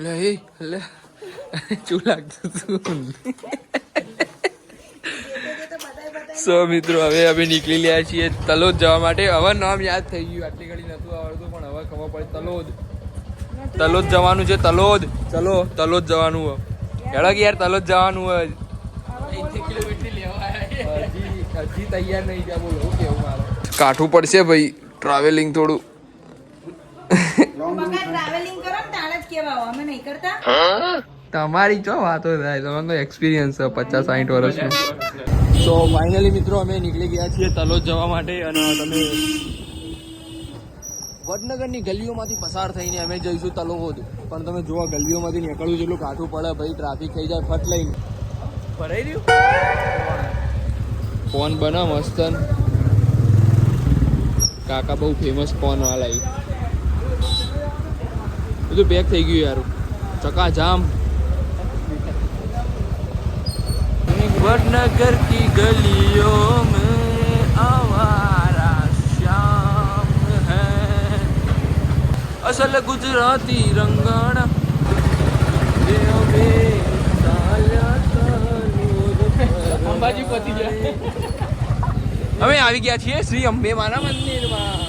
લે લે શું લાગતું સો મિત્રો હવે અમે નીકળી રહ્યા છીએ તલોદ જવા માટે. હવે નામ યાદ થઈ ગયું, આટલી ઘડી નતું આવડતું પણ હવે ખબર પડે તલોદ જવાનું છે. તલોદ ચલો તલોદ જવાનું હોય હેડો કે યાર તલોદ જવાનું હોય. હજી તૈયાર નહીં થયા બોલો શું કેવું મારે. કાઠું પડશે ભાઈ ટ્રાવેલિંગ થોડું. તમારી ચો વાતો થાય, તમારો એક્સપિરિયન્સ છે 50-60 વર્ષનો. તો ફાઇનલી મિત્રો અમે નીકળી ગયા છીએ તલોદ જવા માટે અને તમે વડનગરની ગલીઓમાંથી પસાર થઈને અમે જઈશું તલોદ. પણ તમે જોવા ગલીઓમાંથી નીકળવું જેટલું કાઠું પડે ભાઈ, ટ્રાફિક થઈ જાય ફટ લઈને. ભરાઈ રહ્યું ફોન બના મસ્ત કાકા, બહુ ફેમસ ફોન વાળા. બધું પેક થઈ ગયું યાર, ચકાજામ. वडनगर की गलियों में आवारा शाम है, असल गुजराती रंगाना અંબાજી પહોંચી ગયા. અમે આવી ગયા છીએ શ્રી અંબે માના મંદિરમાં.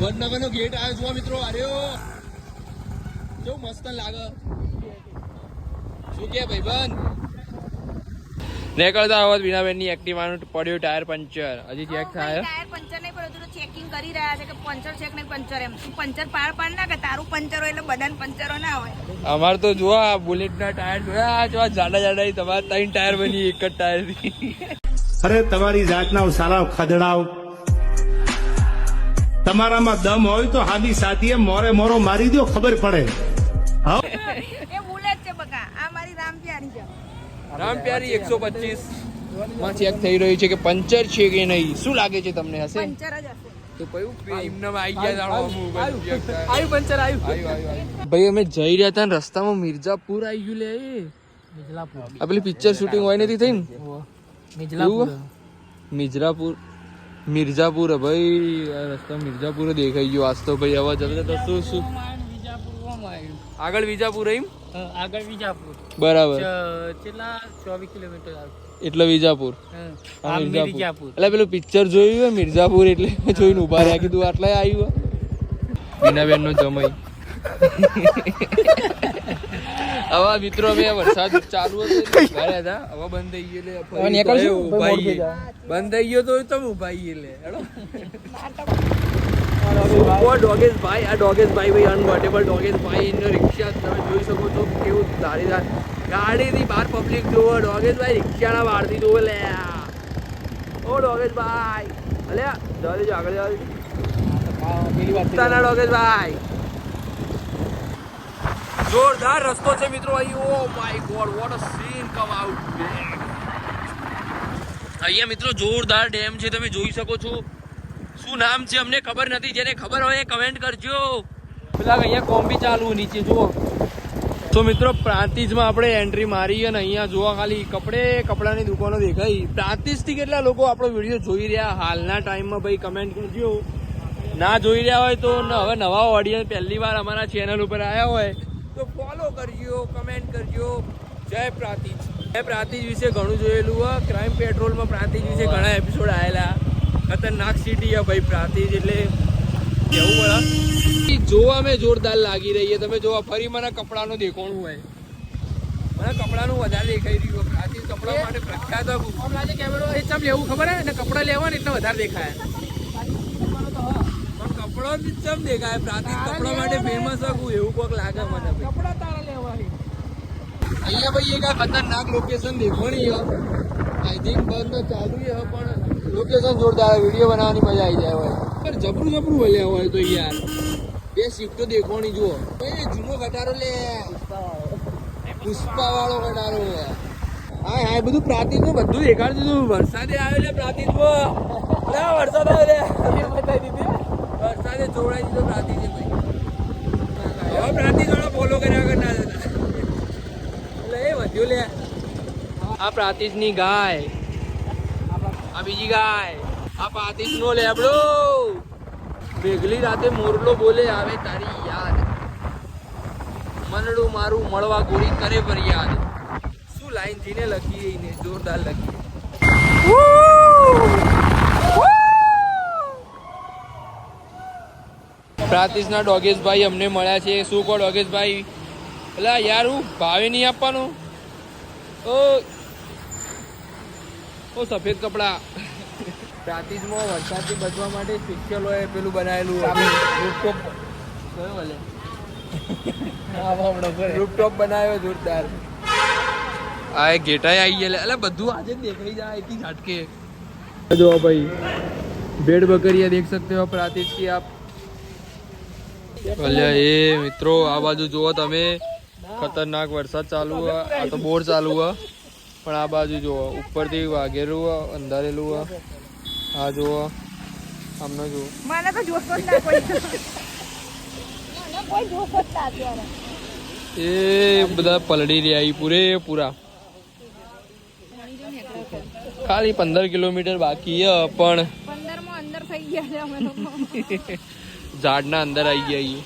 વડનગરનો ગેટ આવ્યો છો મિત્રો. આર્યો કેવું મસ્ત લાગે. શું કે ભાઈબંધ નીકળતા આવાજ બીનાબેનની એક્ટિવાનું પડ્યું ટાયર પંચર. હજી ચેક થાય ટાયર પંચર નહીં પણ હજુ ચેકિંગ કરી રહ્યા છે કે પંચર છે કે નહીં પંચર. એમ પંચર પાડ ના કે તારું પંચર હોય એટલે બધાને પંચરો ના હોય. અમાર તો જો આ બુલેટ ના ટાયર જોયા જો જાડા જાડા તમારે 3 ટાયર બની એક જ ટાયર થી. અરે તમારી જાતના સાલા ખદડાવ, તમારામાં દમ હોય તો હાદી સાથીએ મોરે મોરો મારી દો, ખબર પડે. એ બુલેટ છે બકા, આ મારી રામ પ્યારી છે. રામ પ્યારી 125 માં ચેક થઈ રહ્યું છે કે પંચર છે કે નહીં. શું લાગે છે તમને? હશે પંચર જ હશે. તો કયું એમને આવી ગયા આવ્યું પંચર આવ્યું. ભાઈ અમે જઈ રહ્યા હતા ને રસ્તામાં મિર્જાપુર આવી ગયું લે. આ પેલી પિક્ચર શૂટિંગ હોય નથી થઈ ને મિર્જાપુર ભાઈ. રસ્તા મિર્જાપુર દેખાઈ ગયો આજ તો ભાઈ. આવા જતા શું આગળ વિજાપુર એમ આગળ વિજાપુર બરાબર કેટલા 24 કિલોમીટર એટલે વિજાપુર મિર્જાપુર. એટલે પેલું પિક્ચર જોયું હોય મિર્જાપુર એટલે જોઈને ઉભા રહ્યા, કીધું આટલા આવ્યું બીનાબેન નો જમાઈ. હવે મિત્રો અમે વરસાદ ચાલુ હતો ઘરે હતા, હવે બંધ થઈ ગયો બંધ થઈ ગયો તો તમે ઉભા લે. ડોગેશ ભાઈ, આ ડોગેશ ભાઈ અનવોટેબલ ડોગેશ ભાઈ એનો રિક્ષા તમે જોઈ શકો છો કેવું ધારીદાર. ગાડીથી બહાર પબ્લિક જોવો, ડોગેશ ભાઈ રિક્ષાના બહારથી જોવો લે. ઓ ડોગેશ ભાઈ અલે જવા દેજો, આગળ જવા દેજો. ડોગેશ ભાઈ જોરદાર રસ્તો છે મિત્રો અહીં. Oh my god what a scene come out. અહીંયા મિત્રો જોરદાર ડેમ છે, તમે જોઈ શકો છો. શું નામ છે અમને ખબર નથી, જેને ખબર હોય કમેન્ટ કરજો. પેલા અહીંયા કોમ્બી ચાલુ નીચે જુઓ. તો મિત્રો પ્રાંતિજમાં આપણે એન્ટ્રી મારી અને અહીંયા જોવા ખાલી કપડાની દુકાનો દેખાઈ. પ્રાંતિજથી કેટલા લોકો આપણો વિડીયો જોઈ રહ્યા હાલના ટાઈમમાં ભાઈ કમેન્ટ કરજો. ના જોઈ રહ્યા હોય તો હવે નવા ઓડિયન્સ પહેલી વાર અમારા ચેનલ ઉપર આવ્યા હોય તો ફોલો કરજો, કમેન્ટ કરજો. જય પ્રાંતિજ. જય પ્રાંતિજ વિશે ઘણું જોયેલું હોય. ક્રાઇમ પેટ્રોલમાં પ્રાંતિજ વિશે ઘણા એપિસોડ આવેલા. ખતરનાક સિટી ભાઈ પ્રાંતિજ એટલે કેવું પડે. જોવામાં જોરદાર લાગી રહી છે. તમે જોવા ફરી મને કપડાનું દેખાણું હોય, મને કપડાનું વધારે દેખાઈ રહ્યું. પ્રાંતિજ કપડા માટે પ્રખ્યાત કેમેરો એ ચમ લેવું ખબર હે ને, કપડા લેવા ને એટલે વધારે દેખાય. કપડો બી ચમ દેખાય પ્રાંતિજ કપડા માટે ફેમસ હતું એવું કોઈક લાગે મને. કપડા તારા લેવાની અહીંયા ભાઈ એક ખતરનાક લોકેશન દેખવાની આઈ થિંક બંધ ચાલુ છે પણ લોકેશન જોરદાર. વિડીયો બનાવવાની મજા આવી જાય હોય. પણ જબરું બોલ્યા હોય તો યાર 2 શિફ્ટો દેખવાની જુઓ. એ જૂનો ખટારો લે, પુષ્પા વાળો ખટારો. હા બધું પ્રાંતિજ નું બધું દેખાડી દીધું. વરસાદે આવ્યો લે પ્રાંતિજમાં. વરસાદ આવ્યો લે, વરસાદે જોડાઈ દીધો પ્રાંતિજ ભાઈ. હવે પ્રાંતિજ વાળો ફોલો કર્યા વગર ના જતા એટલે એ વધ્યું લે. આ પ્રાંતિજની ગાય, આ બીજી ગાય, આ પ્રાંતિજ નો લેબડો. વેગલી રાતે મોરલો બોલે આવે તારી યાદ. મનડું મારું મળવા ગોરી કરે ફરિયાદ. શું લાઈન જીને લખી એને જોરદાર લખી. પ્રાતિશના ડોગેશભાઈ અમને મળ્યા છે. શું કહો ડોગેશભાઈ? એટલે યાર હું ભાવે નહીં આપવાનું. ઓ સફેદ કપડા. પ્રાતિશમાં વરસાદથી બચવા માટે સ્પેશિયલ હોય પેલું બનાવેલું રૂપટોપ. કયો ભલે રૂપટોપ બનાવ્યો જોરદાર. આ એક ઘેટાઈ આવી ગયેલા. એટલે બધું આજે દેખાઈ જાય એટલી ઝાટકે. જો ભાઈ भेड़ बकरियां देख सकते हो प्रातिश की आप. અલ્યા એ મિત્રો આ બાજુ જુઓ તમે, ખતરનાક વરસાદ ચાલુ હે. આ તો બોર ચાલુ હે, પણ આ બાજુ જુઓ ઉપરથી વાગેલું હે, અંધારેલું હે. આ જુઓ આમને જુઓ. મને તો જોશો જ ના કોઈ. મને કોઈ જોશો જ ના અત્યારે. એ બધા પલડી રહ્યા પૂરેપૂરા. ખાલી 15 કિલોમીટર બાકી હે, પણ 15 માં અંદર થઈ ગયા છે અમે લોકો. ઝાડના અંદર આવી ગયા છીએ.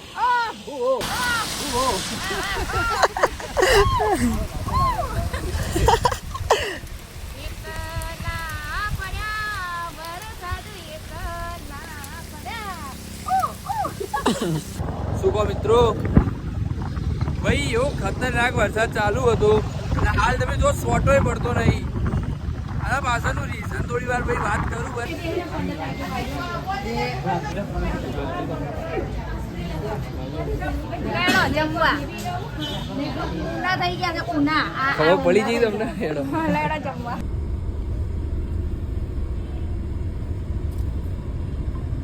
શું કહો મિત્રો? ભાઈ એવો ખતરનાક વરસાદ ચાલુ હતો અને હાલ તમે જો શોર્ટોય પડતો નહીં. આના પાછળનું રીઝન થોડી વાર ભાઈ વાત કરું. જમવા ઉના થઈ ગયા છે ઉના. ખબર પડી જઈ તમને? હેડો લેડા જમવા.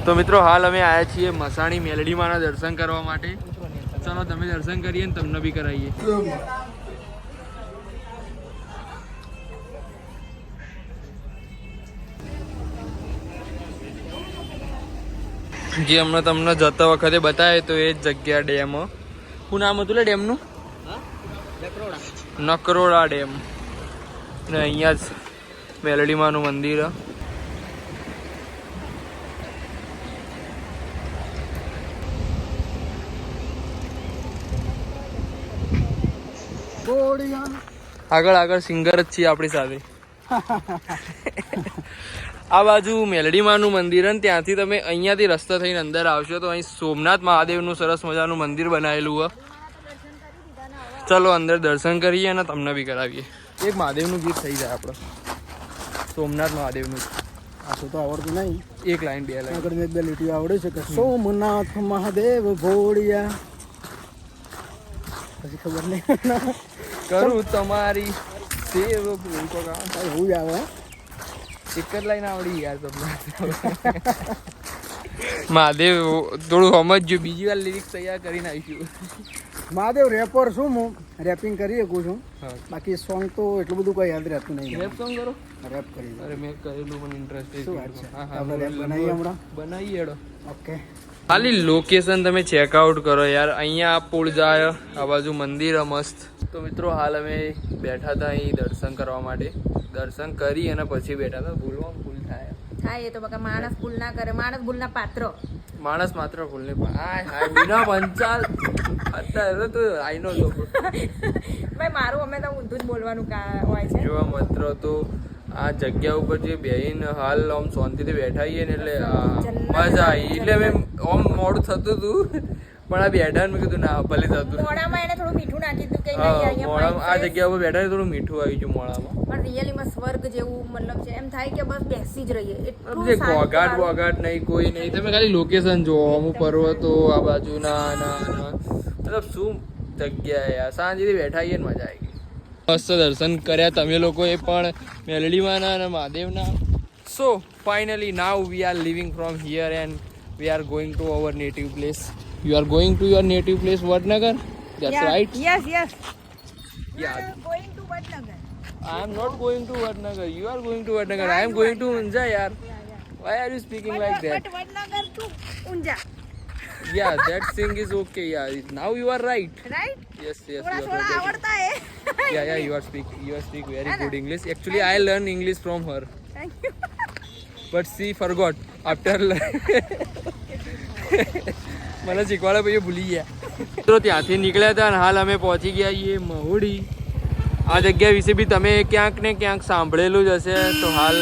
તો મિત્રો હાલ અમે આવ્યા છીએ મસાણી મેલડીમાંના દર્શન કરવા માટે. ચાલો તમે દર્શન કરીએ ને તમને બી કરાવીએ. જે હમણાં તમને જતા વખતે બતાવે તો એ જ જગ્યા ડેમ. શું નામ હતું લે ડેમનું? નકરોડા ડેમ. ને અહીંયા જ મેલડીમાંનું મંદિર. આગળ આગળ સિંગર જ છીએ આપણી સાથે. આ બાજુ મેલડીમાંનું મંદિર અને ત્યાંથી તમે અહીંયાથી રસ્તા થઈને અંદર આવશો તો અહીં સોમનાથ મહાદેવનું સરસ મજાનું મંદિર બનાવેલું હોય. ચલો અંદર દર્શન કરીએ અને તમને બી કરાવીએ. એક મહાદેવનું ગીત થઈ જાય આપણે. સોમનાથ મહાદેવનું. આ તો આવડતું નહીં. એક લાઈન બે લાઈન આગળ મેં બે લીટીઓ આવડે છે કે સોમનાથ મહાદેવ ભોળિયા. પછી ખબર નહીં કરું તમારી સેવ. એવું જ આવે. એક જ લાઈન આવડી યાર તમને. મહાદેવ થોડું સમજજો. બીજી વાર લિરિક્સ તૈયાર કરીને આવીશું. મહાદેવ રેપર છું હું, રેપિંગ કરી શકું છું. હા. બાકી સોંગ તો એટલું બધું કોઈ યાદ રહેતું નહીં. રેપ સોંગ કરો. રેપ કરી અરે મેં કરેલું પણ ઇન્ટરેસ્ટેડ. શું વાત છે? આપણે રેપ બનાવીએ હમણાં. બનાવીએ હેડો. ઓકે. ખાલી લોકેશન તમે ચેકઆઉટ કરો યાર. અહીંયા આ પુલ જાય, આ બાજુ મંદિર મસ્ત. તો મિત્રો હાલ અમે બેઠા હતા અહીં દર્શન કરવા માટે. દર્શન કરી અને પછી બેઠા હતા. ભૂલમાં ભૂલ થાય. હા એ તો બકા માણસ ભૂલ ના કરે. માણસ ભૂલના પાત્ર. માણસ માત્ર ભૂલને બીના પંચાલ અત્યારે તો આઈનો લોકો. ભાઈ મારું અમે તો ઊંધું જ બોલવાનું હોય છે. જોવા માત્ર તો આ જગ્યા ઉપર જે બેહીને હાલ આમ શાંતિથી બેઠા છીએ ને એટલે મજા આવી. એટલે અમે આમ મોડું થતું હતું પણ આ બેઠા મેં કીધું ના ભલે થતું. મોડામાં એને થોડું મીઠું નાખી દીધું કે મોડામાં આ જગ્યા ઉપર બેઠા થોડું મીઠું આવી ગયું મોડામાં. પણ રિયલીમાં સ્વર્ગ જેવું મતલબ છે. એમ થાય કે બસ બેસી જ રહીએ. એટલું જે ઘોઘાટ વોઘાટ નહીં, કોઈ નહીં. તમે ખાલી લોકેશન જોવો. અમુક પર્વતો આ બાજુ ના મતલબ શું જગ્યા યાર. શાંતિથી બેઠા આવીએ ને મજા આવી ગઈ. મસ્ત દર્શન કર્યા તમે લોકોએ પણ મેલડીમાંના અને મહાદેવના. So finally now we are living from here and we are going to our native place. You are going to your native place Vadnagar? That's right. Yes yes. Yeah. Going to Vadnagar. I am not going to Vadnagar. You are going to Vadnagar. I am going to Unja, yaar. Why are you speaking like that? But Vadnagar to Unja. Yeah, that thing is okay. Yeah, now you are right. Right? Yes, yes. थोड़ा You are थोड़ा right. आवड़ता है. Yeah, you are speak very good English. Actually, I learned English from her, Thank you. but she forgot after. મને શીખવાડે પછી ભૂલી ગયા. મિત્રો ત્યાંથી નીકળ્યા હતા અને હાલ અમે પહોંચી ગયા છીએ મહુડી. આ જગ્યા વિશે બી તમે ક્યાંક ને ક્યાંક સાંભળેલું જ હશે. તો હાલ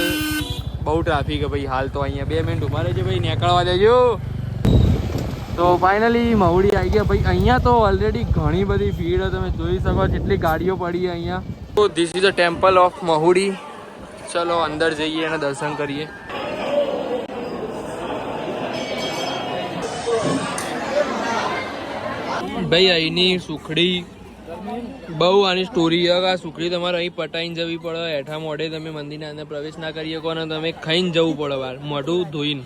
બહુ ટ્રાફિક ભાઈ. હાલ તો અહીંયા 2 મિનિટ ઉભા રહેજો ભાઈ, નીકળવા દેજો. તો ફાઇનલી મહુડી આવી ગયા ભાઈ. અહીંયા તો ઓલરેડી ઘણી બધી ભીડ તમે જોઈ શકો, જેટલી ગાડીઓ પડી અહીંયા. તો this is the temple of Mahudi. ચલો અંદર જઈએ અને દર્શન કરીએ. ભાઈ અહીંની સુખડી બહુ આની સ્ટોરી છે. આ સુખડી તમારે અહીં પટાઈને જવી પડે. હેઠા મોઢે તમે મંદિરના અંદર પ્રવેશ ના કરી શકો અને તમે ખાઈને જવું પડે બહાર મોઢું ધોઈને.